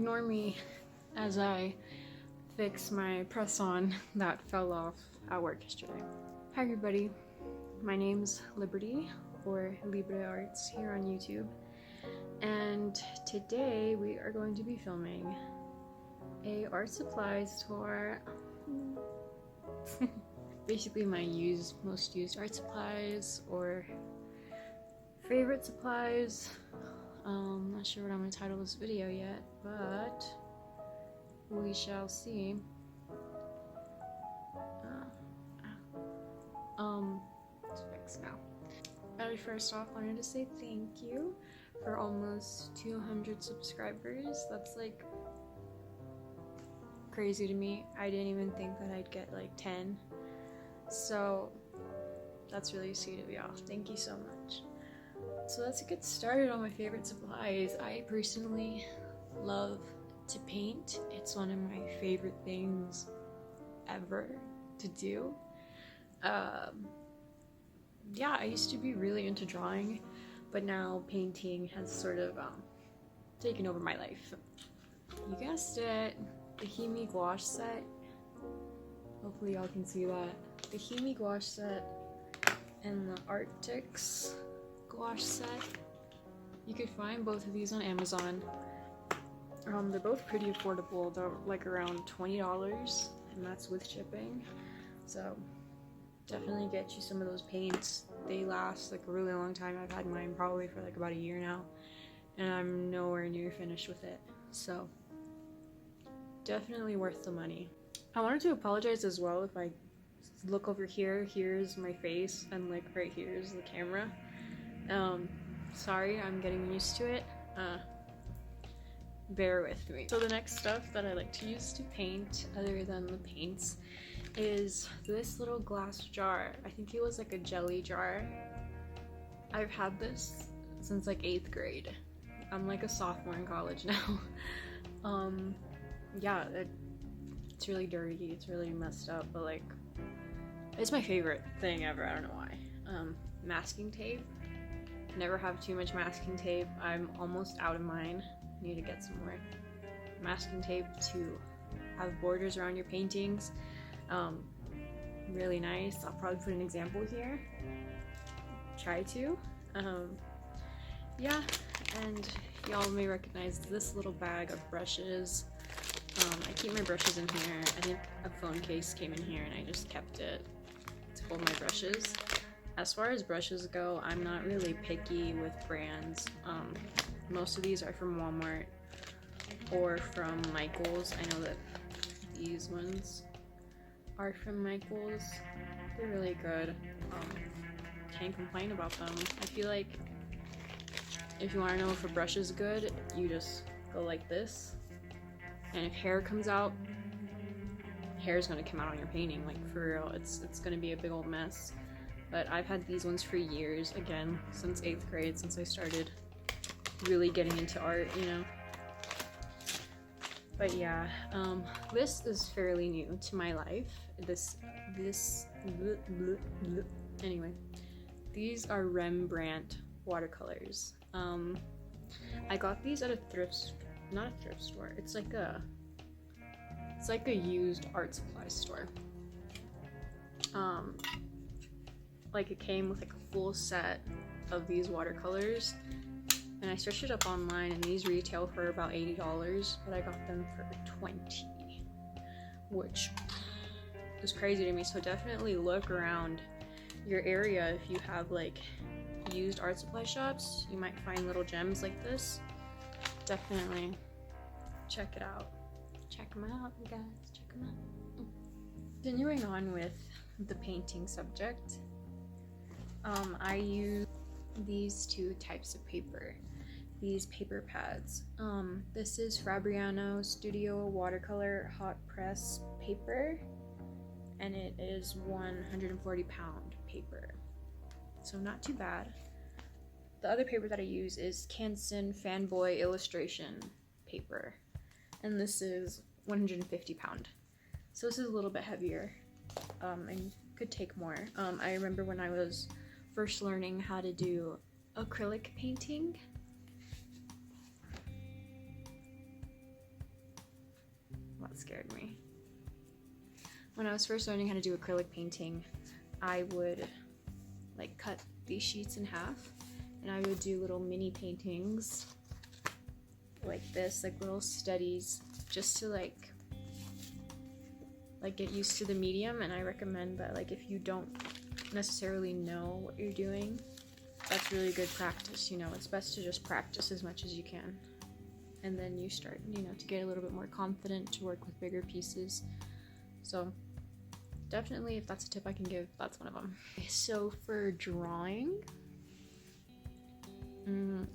ignore me as I fix my press-on that fell off at work yesterday. Hi everybody, my name's Liberty, or libre.arts here on YouTube, and today we are going to be filming a art supplies tour. Basically my most used art supplies or favorite supplies. Not sure what I'm going to title this video yet, but we shall see. It's fixed now. First off, I wanted to say thank you for almost 200 subscribers. That's like crazy to me. I didn't even think that I'd get like 10. So that's really sweet of y'all. Thank you so much. So let's get started on my favorite supplies. I personally love to paint. It's one of my favorite things ever to do. Yeah, I used to be really into drawing, but now painting has sort of taken over my life. You guessed it, the Himi gouache set. Hopefully y'all can see that. The Himi gouache set and the Arctics gouache set. You could find both of these on Amazon. They're both pretty affordable. They're like around $20, and that's with shipping. So definitely get you some of those paints. They last like a really long time. I've had mine probably for like about a year now, and I'm nowhere near finished with it. So definitely worth the money. I wanted to apologize as well if I look over here. Here's my face, and like right here is the camera. Sorry, I'm getting used to it. Bear with me. So the next stuff that I like to use to paint, other than the paints, is this little glass jar. I think it was like a jelly jar. I've had this since like 8th grade. I'm like a sophomore in college now. Yeah, it's really dirty, it's really messed up, but like, it's my favorite thing ever. I don't know why. Masking tape. Never have too much masking tape. I'm almost out of mine. Need to get some more masking tape to have borders around your paintings. Really nice. I'll probably put an example here. Try to. Yeah, and y'all may recognize this little bag of brushes. I keep my brushes in here. I think a phone case came in here and I just kept it to hold my brushes. As far as brushes go, I'm not really picky with brands. Most of these are from Walmart or from Michaels. I know that these ones are from Michaels. They're really good. Can't complain about them. I feel like if you want to know if a brush is good, you just go like this. And if hair comes out, hair is going to come out on your painting. Like, for real, it's going to be a big old mess. But I've had these ones for years, again, since 8th grade, since I started really getting into art, you know. But yeah, this is fairly new to my life. Anyway, these are Rembrandt watercolors. I got these at a not a thrift store. It's like a used art supply store. Like, it came with like a full set of these watercolors, and I searched it up online, and these retail for about $80, but I got them for $20, which is crazy to me. So definitely look around your area. If you have like used art supply shops, you might find little gems like this. Definitely check it out. Check them out, you guys. Check them out. Continuing on with the painting subject, I use these two types of paper, these paper pads. This is Fabriano Studio Watercolor Hot Press paper, and it is 140-pound paper, so not too bad. The other paper that I use is Canson Fanboy Illustration paper, and this is 150-pound, so this is a little bit heavier, and could take more. I remember when I was first learning how to do acrylic painting, that scared me. When I was first learning how to do acrylic painting, I would like cut these sheets in half and I would do little mini paintings like this, like little studies, just to like get used to the medium. And I recommend that, like, if you don't necessarily know what you're doing, that's really good practice. You know, it's best to just practice as much as you can, and then you start, you know, to get a little bit more confident to work with bigger pieces. So definitely, if that's a tip I can give, that's one of them. So for drawing,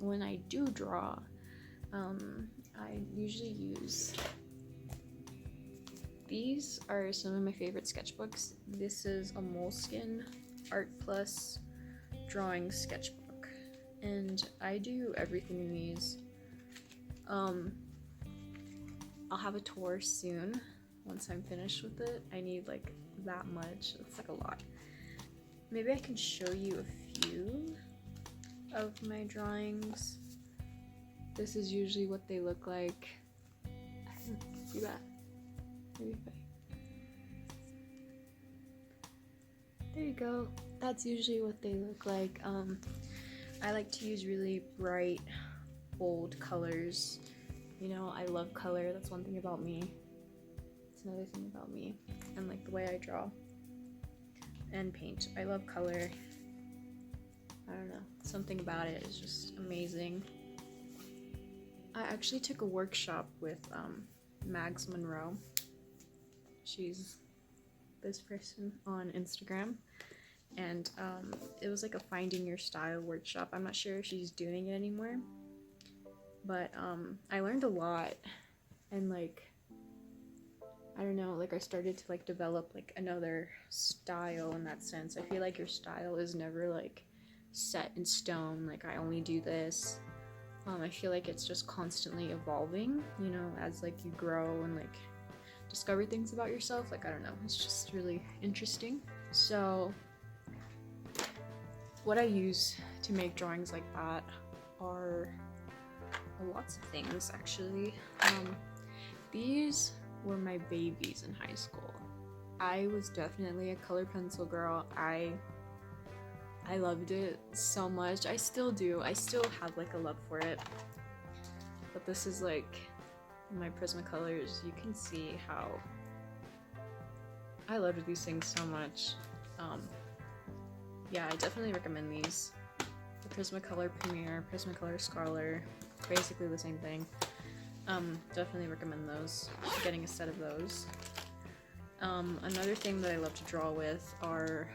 when I do draw, I usually use, these are some of my favorite sketchbooks. This is a Moleskine Art Plus drawing sketchbook, and I do everything in these. I'll have a tour soon once I'm finished with it. I need like that much. It's like a lot. Maybe I can show you a few of my drawings. This is usually what they look like. I can see that. Maybe if there you go. That's usually what they look like. I like to use really bright, bold colors. You know, I love color. That's one thing about me. It's another thing about me. And like the way I draw and paint. I love color. I don't know. Something about it is just amazing. I actually took a workshop with Mags Monroe. She's this person on Instagram, and it was like a finding your style workshop. I'm not sure if she's doing it anymore, but I learned a lot, and like, I don't know, like I started to like develop like another style in that sense. I feel like your style is never like set in stone, like I only do this. I feel like it's just constantly evolving, you know, as like you grow and like discover things about yourself. Like, I don't know, it's just really interesting. So what I use to make drawings like that are lots of things, actually. These were my babies in high school. I was definitely a color pencil girl. I loved it so much. I still do. I still have like a love for it. But this is like my Prismacolors. You can see how I loved these things so much. Yeah, I definitely recommend these. The Prismacolor Premier, Prismacolor Scholar, basically the same thing. Definitely recommend those. Getting a set of those. Another thing that I love to draw with are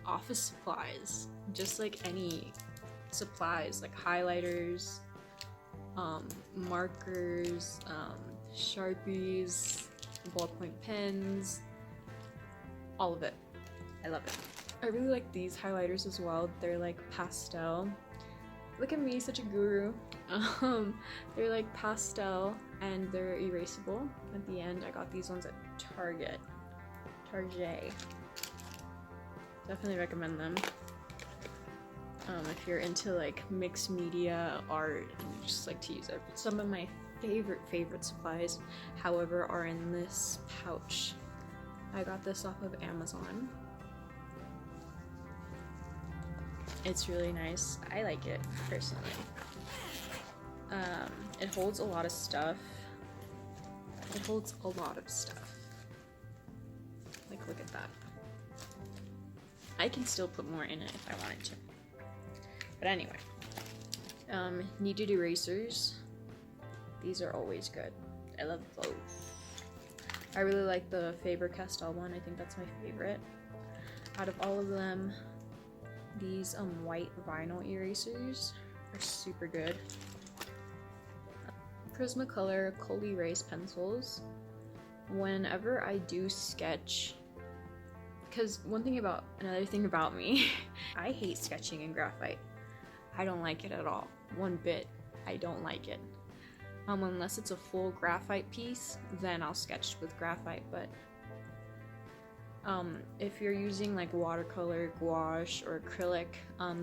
office supplies, just like any supplies, like highlighters, markers, Sharpies, ballpoint pens, all of it. I love it. I really like these highlighters as well. They're like pastel. Look at me, such a guru. They're like pastel and they're erasable at the end. I got these ones at Target. Definitely recommend them. If you're into like mixed media art and you just like to use it. Some of my favorite supplies, however, are in this pouch. I got this off of Amazon. It's really nice. I like it personally. It holds a lot of stuff. Like, look at that. I can still put more in it if I wanted to. But anyway, kneaded erasers. These are always good. I love those. I really like the Faber-Castell one. I think that's my favorite. Out of all of them, these white vinyl erasers are super good. Prismacolor Cold Erase pencils. Whenever I do sketch, because another thing about me, I hate sketching in graphite. I don't like it at all. One bit. I don't like it. Unless it's a full graphite piece, then I'll sketch with graphite, but if you're using like watercolor, gouache, or acrylic,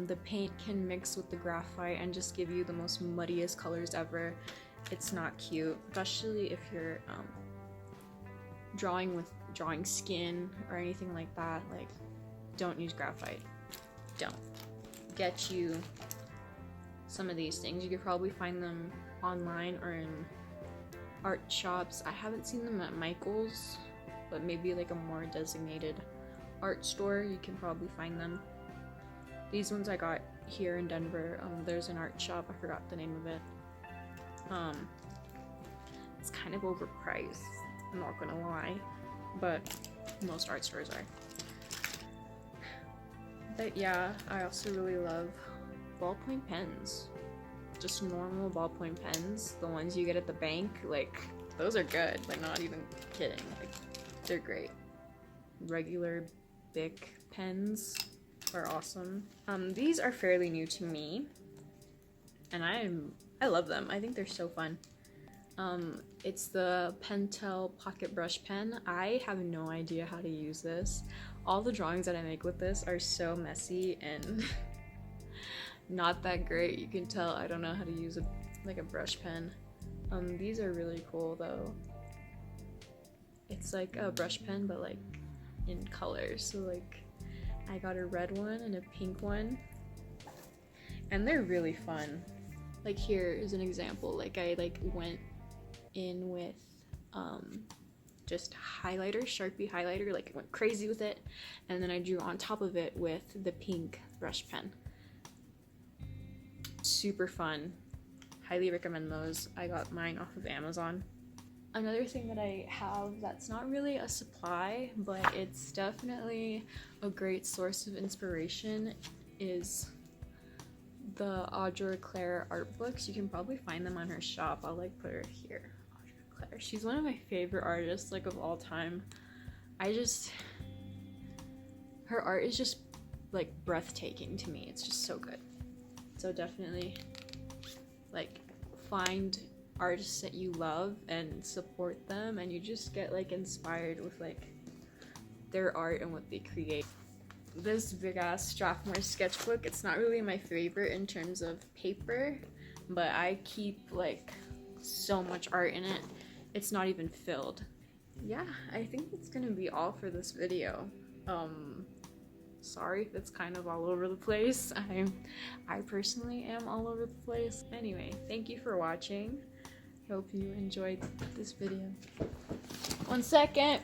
the paint can mix with the graphite and just give you the most muddiest colors ever. It's not cute, especially if you're drawing skin or anything like that, like, don't use graphite. Don't. Get you some of these things. You could probably find them online or in art shops. I haven't seen them at Michael's, but maybe like a more designated art store, you can probably find them. These ones I got here in Denver. There's an art shop, I forgot the name of it. It's kind of overpriced, I'm not gonna lie, but most art stores are. But yeah, I also really love ballpoint pens. Just normal ballpoint pens, the ones you get at the bank, like, those are good. Like, not even kidding, like, they're great. Regular Bic pens are awesome. These are fairly new to me, and I love them. I think they're so fun. It's the Pentel Pocket Brush Pen. I have no idea how to use this. All the drawings that I make with this are so messy and not that great. You can tell I don't know how to use a brush pen. These are really cool though. It's like a brush pen, but like in colors. So like I got a red one and a pink one, and they're really fun. Like here is an example. Like I went in with just highlighter, Sharpie highlighter, like I went crazy with it, and then I drew on top of it with the pink brush pen. Super fun. Highly recommend those. I got mine off of Amazon. Another thing that I have that's not really a supply, but it's definitely a great source of inspiration is the Audra Claire art books. You can probably find them on her shop. I'll like put her here. Audra Claire. She's one of my favorite artists, like, of all time. Her art is just like breathtaking to me. It's just so good. So definitely like find artists that you love and support them, and you just get like inspired with like their art and what they create. This big ass Strathmore sketchbook, it's not really my favorite in terms of paper, but I keep like so much art in it, it's not even filled. Yeah, I think that's gonna be all for this video. Sorry if it's kind of all over the place. I personally am all over the place. Anyway, thank you for watching. Hope you enjoyed this video. 1 second.